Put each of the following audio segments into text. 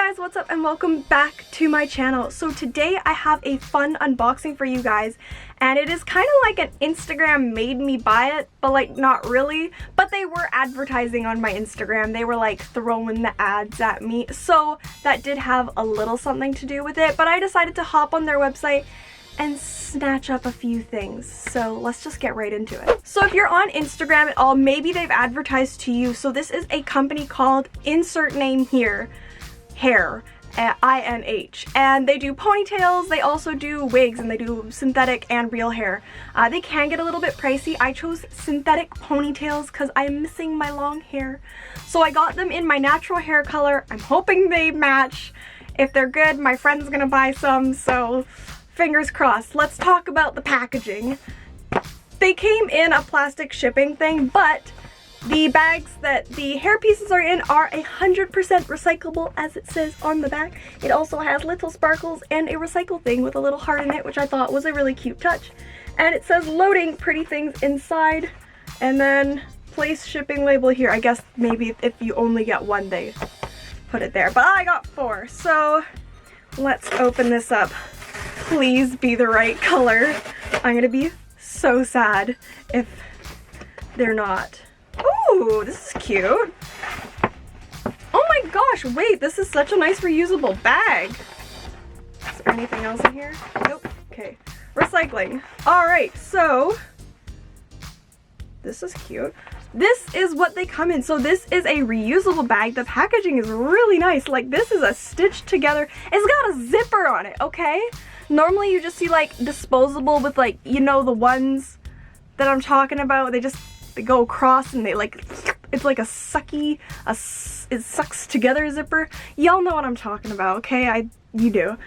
guys, what's up and welcome back to my channel. So today I have a fun unboxing for you guys, and it is kind of like an Instagram made me buy it, but like not really. But they were advertising on my Instagram. They were like throwing the ads at me, so that did have a little something to do with it. But I decided to hop on their website and snatch up a few things. So let's just get right into it. So if you're on Instagram at all, maybe they've advertised to you. So this is a company called Insert Name Here Hair at INH, and they do ponytails, they also do wigs, and they do synthetic and real hair. They can get a little bit pricey. I chose synthetic ponytails because I'm missing my long hair, so I got them in my natural hair color. I'm hoping they match. If they're good, my friend's gonna buy some, so fingers crossed. Let's talk about the packaging. They came in a plastic shipping thing, but the bags that the hair pieces are in are 100% recyclable, as it says on the back. It also has little sparkles and a recycle thing with a little heart in it, which I thought was a really cute touch. And it says loading pretty things inside, and then place shipping label here. I guess maybe if you only get one, they put it there, but I got 4. So let's open this up. Please be the right color. I'm gonna be so sad if they're not. Ooh, this is cute. Oh my gosh, wait, this is such a nice reusable bag. Is there anything else in here? Nope. Okay, recycling. All right, so this is cute. This is what they come in. So this is a reusable bag. The packaging is really nice. Like, this is a stitched together. It's got a zipper on it, okay? Normally you just see like disposable with, like, you know, the ones that I'm talking about. They go across and they like, it's like a sucky, it sucks together zipper. Y'all know what I'm talking about, okay? You do.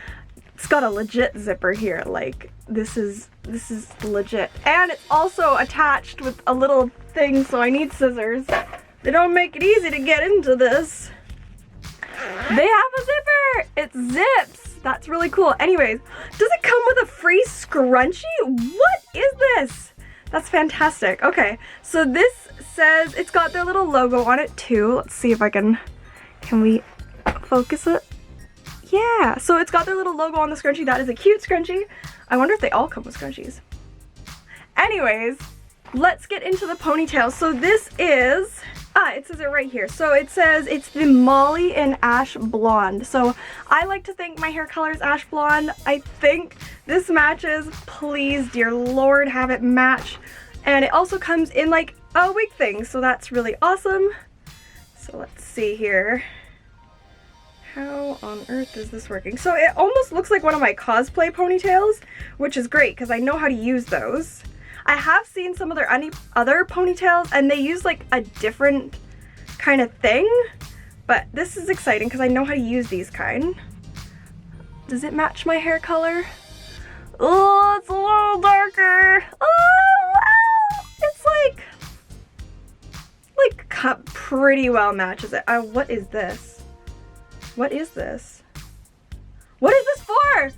It's got a legit zipper here. Like, this is legit. And it's also attached with a little thing, so I need scissors. They don't make it easy to get into this. They have a zipper! It zips! That's really cool. Anyways, does it come with a free scrunchie? What is this? That's fantastic. Okay, so this says, it's got their little logo on it too. Let's see if can we focus it? Yeah, so it's got their little logo on the scrunchie. That is a cute scrunchie. I wonder if they all come with scrunchies. Anyways, let's get into the ponytail. So this is, it says it right here. So it says it's the Molly and Ash Blonde. So I like to think my hair color is Ash Blonde. I think this matches. Please, dear Lord, have it match. And it also comes in like a wig thing, so that's really awesome. So let's see here. How on earth is this working? So it almost looks like one of my cosplay ponytails, which is great because I know how to use those. I have seen some of their other ponytails and they use like a different kind of thing, but this is exciting because I know how to use these kind. Does it match my hair color? Oh, it's a little darker. Oh, wow! It's like pretty well matches it. What is this? What is this? What is this for?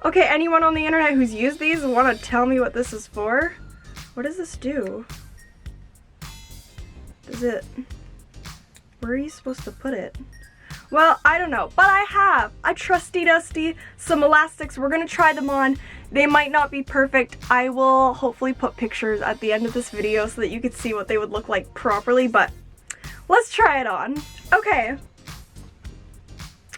Okay, anyone on the internet who's used these want to tell me what this is for? What does this do? Where are you supposed to put it? Well, I don't know, but I have a trusty dusty, some elastics. We're gonna try them on. They might not be perfect. I will hopefully put pictures at the end of this video so that you can see what they would look like properly, but let's try it on. Okay.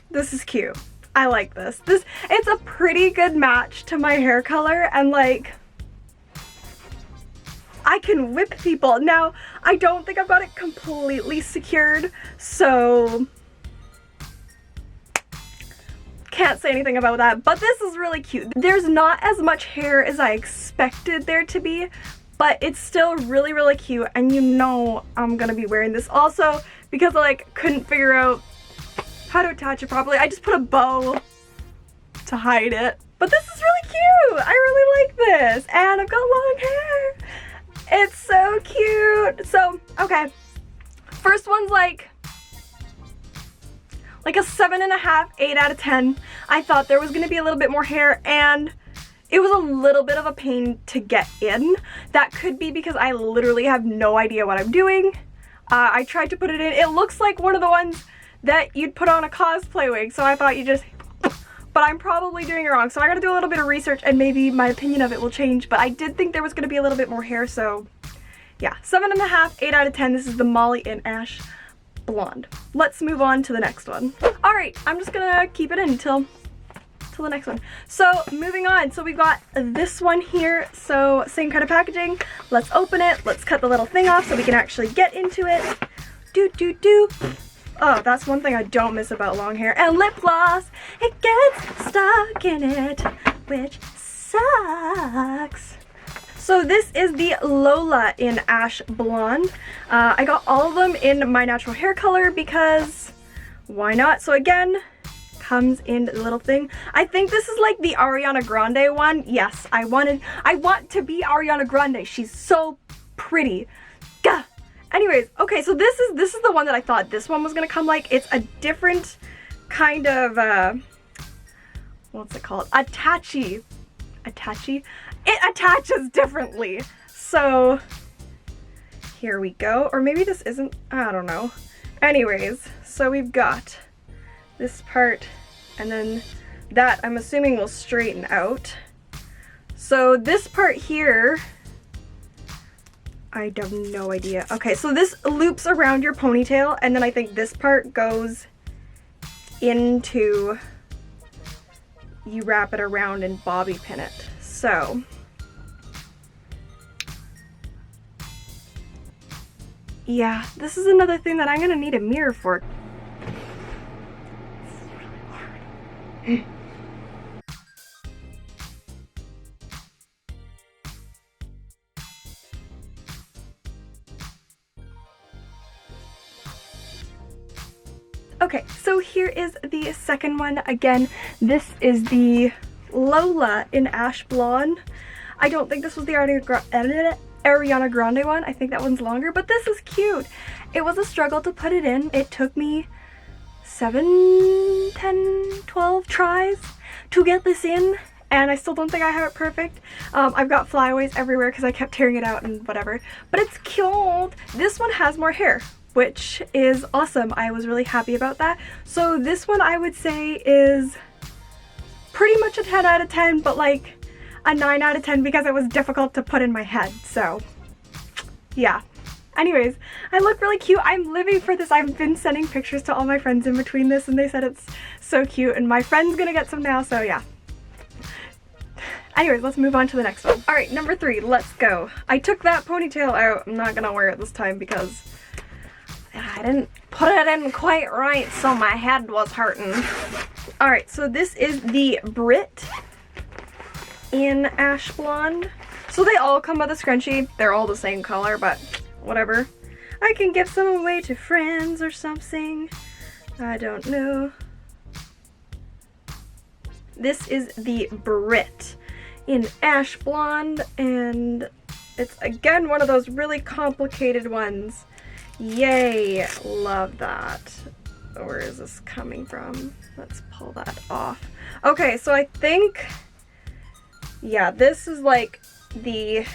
This is cute. I like this. It's a pretty good match to my hair color, and like, I can whip people. Now, I don't think I've got it completely secured, so can't say anything about that, but this is really cute. There's not as much hair as I expected there to be, but it's still really, really cute, and you know I'm gonna be wearing this. Also, because I like couldn't figure out how to attach it properly, I just put a bow to hide it. But this is really cute. I really like this, and I've got long hair. It's so cute. So, okay, first one's like a 7.5, 8 out of 10. I thought there was gonna be a little bit more hair, and it was a little bit of a pain to get in. That could be because I literally have no idea what I'm doing. I tried to put it in. It looks like one of the ones that you'd put on a cosplay wig, so I thought you just, but I'm probably doing it wrong, so I gotta do a little bit of research and maybe my opinion of it will change, but I did think there was gonna be a little bit more hair, so yeah. 7.5, 8 out of 10. This is the Molly in Ash Blonde. Let's move on to the next one. Alright, I'm just gonna keep it in until the next one. So moving on, so we've got this one here, so same kind of packaging. Let's open it, let's cut the little thing off so we can actually get into it. Oh, that's one thing I don't miss about long hair. And lip gloss, it gets stuck in it, which sucks. So this is the Lola in Ash Blonde. I got all of them in my natural hair color because why not? So again, comes in the little thing. I think this is like the Ariana Grande one. Yes, I want to be Ariana Grande. She's so pretty. Gah. Anyways, okay, so this is the one that I thought this one was gonna come like. It's a different kind of what's it called? Attache. It attaches differently. So here we go. Or maybe this isn't, I don't know. Anyways, so we've got this part and then that I'm assuming will straighten out. So this part here, I have no idea. Okay, so this loops around your ponytail and then I think this part goes into, you wrap it around and bobby pin it. So yeah, this is another thing that I'm gonna need a mirror for. Okay, so here is the second one. Again, this is the Lola in Ash Blonde. I don't think this was the Ariana Grande one. I think that one's longer, but this is cute. It was a struggle to put it in. It took me 7, 10, 12 tries to get this in, and I still don't think I have it perfect. I've got flyaways everywhere because I kept tearing it out and whatever, but it's cute. This one has more hair, which is awesome. I was really happy about that. So this one I would say is pretty much a 10 out of 10, but like a 9 out of 10 because it was difficult to put in my head. So yeah. Anyways, I look really cute. I'm living for this. I've been sending pictures to all my friends in between this and they said it's so cute, and my friend's gonna get some now, so yeah. Anyways, let's move on to the next one. Alright, number 3, let's go. I took that ponytail out. I'm not gonna wear it this time because I didn't put it in quite right, so my head was hurting. Alright, so this is the Brit in Ash Blonde. So they all come with a scrunchie. They're all the same color, but whatever. I can give some away to friends or something. I don't know. This is the Brit in Ash Blonde, and it's again one of those really complicated ones. Yay, love that. Where is this coming from? Let's pull that off. Okay, so I think, yeah, this is like the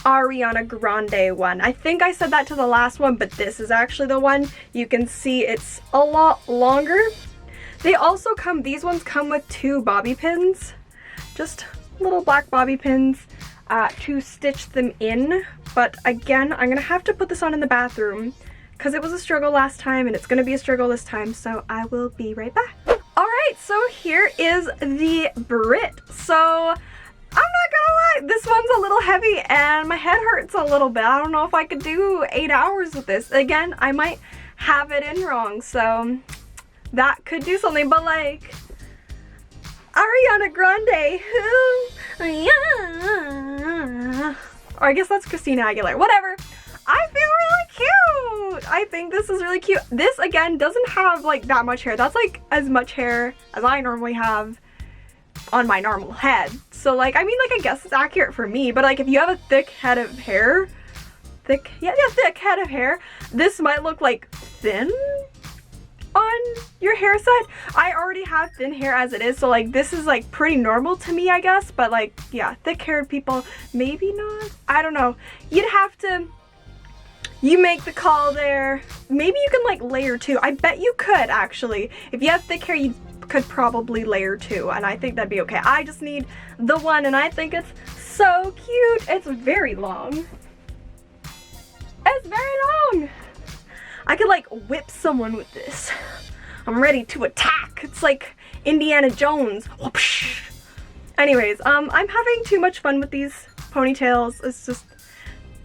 Ariana Grande one. I think I said that to the last one, but this is actually the one. You can see it's a lot longer. They also come, these ones come with 2 bobby pins, just little black bobby pins to stitch them in. But again, I'm gonna have to put this on in the bathroom because it was a struggle last time and it's gonna be a struggle this time, so I will be right back. Alright, so here is the Brit. So I'm not gonna lie, this one's a little heavy and my head hurts a little bit. I don't know if I could do 8 hours with this. Again, I might have it in wrong, so that could do something, but like Ariana Grande, yeah. Or I guess that's Christina Aguilera, whatever. I feel really cute. I think this is really cute. This again doesn't have like that much hair. That's like as much hair as I normally have on my normal head. So like, I mean, like I guess it's accurate for me, but like if you have a thick head of hair, thick head of hair, this might look like thin on your hair set. I already have thin hair as it is, so like this is like pretty normal to me, I guess, but like yeah, thick haired people maybe not. I don't know. You'd have You make the call there. Maybe you can like layer too. I bet you could actually. If you have thick hair, you could probably layer too, and I think that'd be okay. I just need the one, and I think it's so cute. It's very long. It's very long. I could like whip someone with this. I'm ready to attack. It's like Indiana Jones. Whoopsh. Anyways, I'm having too much fun with these ponytails. It's just,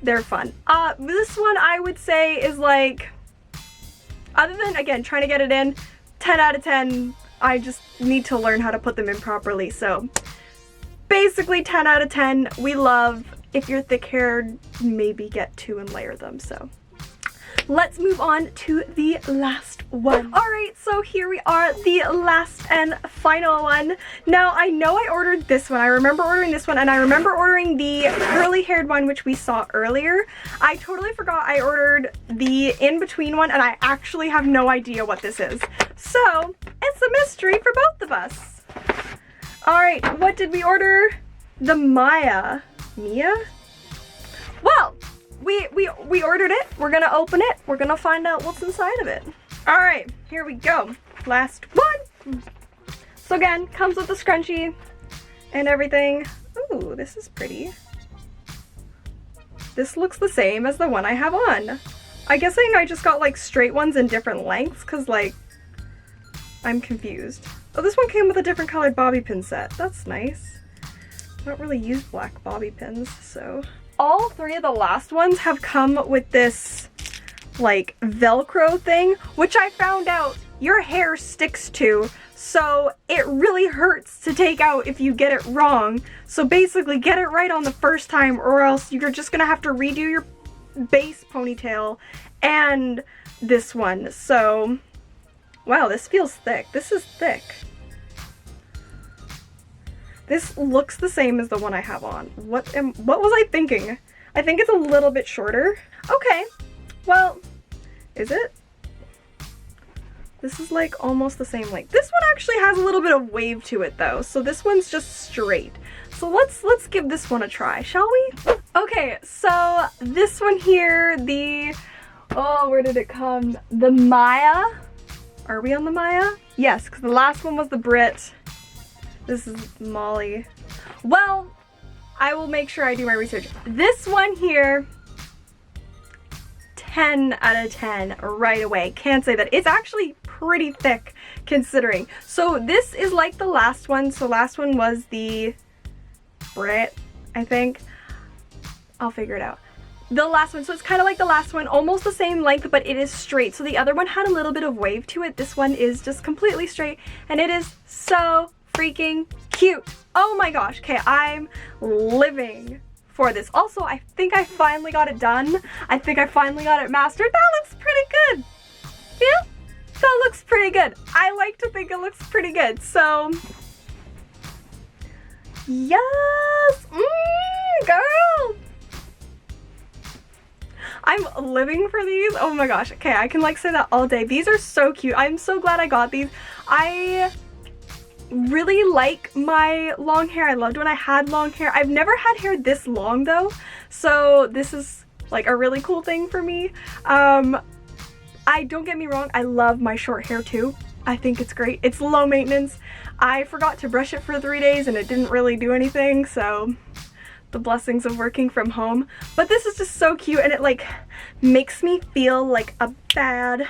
they're fun. This one I would say is like, other than, again, trying to get it in, 10 out of 10. I just need to learn how to put them in properly. So basically 10 out of 10. We love, if you're thick haired, maybe get 2 and layer them. So let's move on to the last one. Alright, so here we are, the last and final one. Now, I know I ordered this one. I remember ordering this one, and I remember ordering the curly haired one, which we saw earlier. I totally forgot I ordered the in-between one, and I actually have no idea what this is. So, it's a mystery for both of us. Alright, what did we order? The Miya? Well, we ordered it. We're gonna open it. We're gonna find out what's inside of it. Alright, here we go. Last one. So again, comes with the scrunchie and everything. Ooh, this is pretty. This looks the same as the one I have on. I'm guessing I just got like straight ones in different lengths because like, I'm confused. Oh, this one came with a different colored bobby pin set. That's nice. I don't really use black bobby pins, so. All 3 of the last ones have come with this like Velcro thing, which I found out your hair sticks to, so it really hurts to take out if you get it wrong. So basically get it right on the first time, or else you're just gonna have to redo your base ponytail and this one. So wow, this feels thick. This is thick. This looks the same as the one I have on. What was I thinking? I think it's a little bit shorter. Okay, well, is it? This is like almost the same length. This one actually has a little bit of wave to it though, so this one's just straight. So let's give this one a try, shall we? Okay, so this one here, the, oh, where did it come? The Miya. Are we on the Miya? Yes, because the last one was the Brit. This is Molly. Well, I will make sure I do my research. This one here, 10 out of 10 right away. Can't say that. It's actually pretty thick considering. So this is like the last one. So last one was the Brit, I think. I'll figure it out. The last one, so it's kind of like the last one, almost the same length, but it is straight. So the other one had a little bit of wave to it. This one is just completely straight, and it is so freaking cute. Oh my gosh. Okay, I'm living for this. Also, I think I finally got it done. I think I finally got it mastered. That looks pretty good. Yeah, that looks pretty good. I like to think it looks pretty good. So, yes, girl. I'm living for these. Oh my gosh. Okay, I can like say that all day. These are so cute. I'm so glad I got these. I really like my long hair. I loved when I had long hair. I've never had hair this long though, so this is like a really cool thing for me. Don't get me wrong, I love my short hair too. I think it's great. It's low maintenance. I forgot to brush it for 3 days and it didn't really do anything, so the blessings of working from home. But this is just so cute, and it like makes me feel like a bad.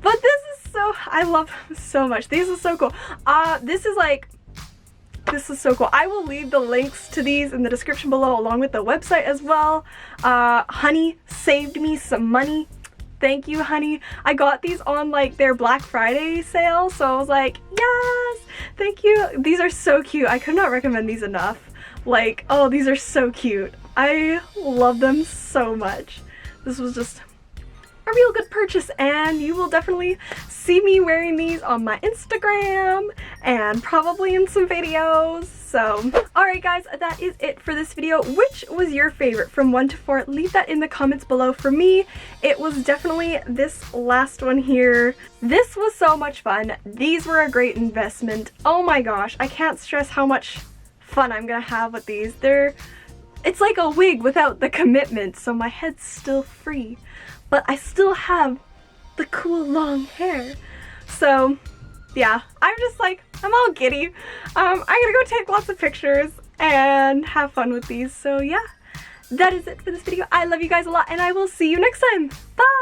But this is so, I love them so much. These are so cool. This is so cool. I will leave the links to these in the description below, along with the website as well. Honey saved me some money. Thank you, honey. I got these on like their Black Friday sale, so I was like, yes, thank you. These are so cute. I could not recommend these enough. Like, oh, these are so cute. I love them so much. This was just a real good purchase, and you will definitely see me wearing these on my Instagram and probably in some videos. So, alright guys, that is it for this video. Which was your favorite from 1 to 4? Leave that in the comments below. For me, it was definitely this last one here. This was so much fun. These were a great investment. Oh my gosh, I can't stress how much fun I'm gonna have with these. They're it's like a wig without the commitment, so my head's still free, but I still have the cool long hair. So yeah, I'm just like, I'm all giddy. I'm gonna go take lots of pictures and have fun with these. So yeah, that is it for this video. I love you guys a lot, and I will see you next time. Bye!